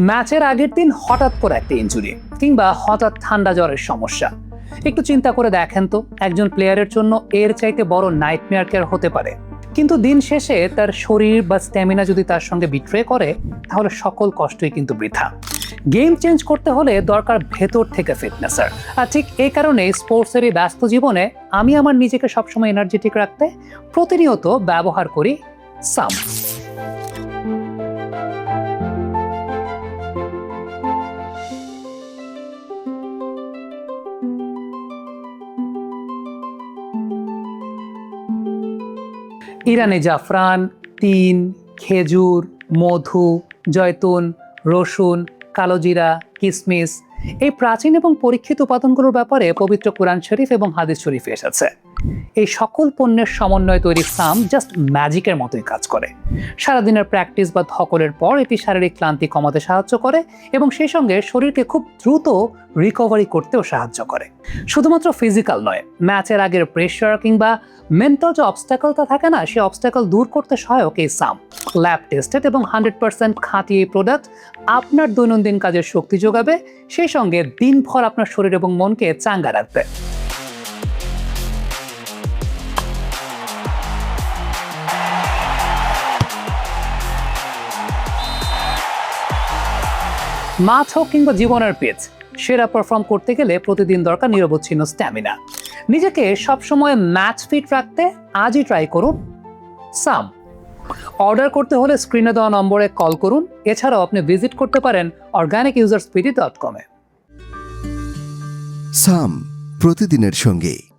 ম্যাচের আগের দিন হঠাৎ করে একটা ইনজুরি কিংবা হঠাৎ ঠান্ডা জ্বরের সমস্যা, একটু চিন্তা করে দেখেন তো, একজন প্লেয়ারের জন্য এর চাইতে বড় নাইটমেয়ার কেয়ার হতে পারে। কিন্তু দিন শেষে তার শরীর বা স্ট্যামিনা যদি তার সঙ্গে বিট্রে করে, তাহলে সকল কষ্টই কিন্তু বৃথা। গেম চেঞ্জ করতে হলে দরকার ভেতর থেকে ফিটনেসের। আর ঠিক এই কারণে স্পোর্টসের এই ব্যস্ত জীবনে আমি আমার নিজেকে সবসময় এনার্জেটিক রাখতে প্রতিনিয়ত ব্যবহার করি সাম। ইরানি জাফরান, তিন, খেজুর, মধু, জয়তুন, রসুন, কালোজিরা, কিসমিস, এই প্রাচীন এবং পরীক্ষিত উপাদানগুলোর ব্যাপারে পবিত্র কোরআন শরীফ এবং হাদিস শরীফে এসেছে। এই সকল পণ্যের সমন্বয়ে তৈরি সাম জাস্ট ম্যাজিকের মতোই কাজ করে। সারাদিনের প্র্যাকটিস বা ধকলের পর এটি শারীরিক ক্লান্তি কমাতে সাহায্য করে এবং সেই সঙ্গে শরীরকে খুব দ্রুত রিকভারি করতেও সাহায্য করে। শুধুমাত্র ফিজিক্যাল নয়, ম্যাচের আগের প্রেশার কিংবা মেন্টাল যে অবস্ট্যাকলটা থাকে না, সেই অবস্ট্যাকল দূর করতে সহায়ক এই সাম। ল্যাব টেস্টেড এবং 100% খাঁটি এই প্রোডাক্ট আপনার দৈনন্দিন কাজের শক্তি যোগাবে, সেই সঙ্গে দিনভর আপনার শরীর এবং মনকে চাঙ্গা রাখবে। মাছ হোক কিংবা জীবনের পিচ, সেরা পারফর্ম করতে গেলে প্রতিদিন দরকার নিরবচ্ছিন্ন স্ট্যামিনা। নিজেকে সবসময় ম্যাচ ফিট রাখতে আজই ট্রাই করুন সাম। অর্ডার করতে হলে স্ক্রিনে দেওয়া নম্বরে কল করুন। এছাড়াও আপনি ভিজিট করতে পারেন organicuserspirit.com-এ। সাম, প্রতিদিনের সঙ্গে।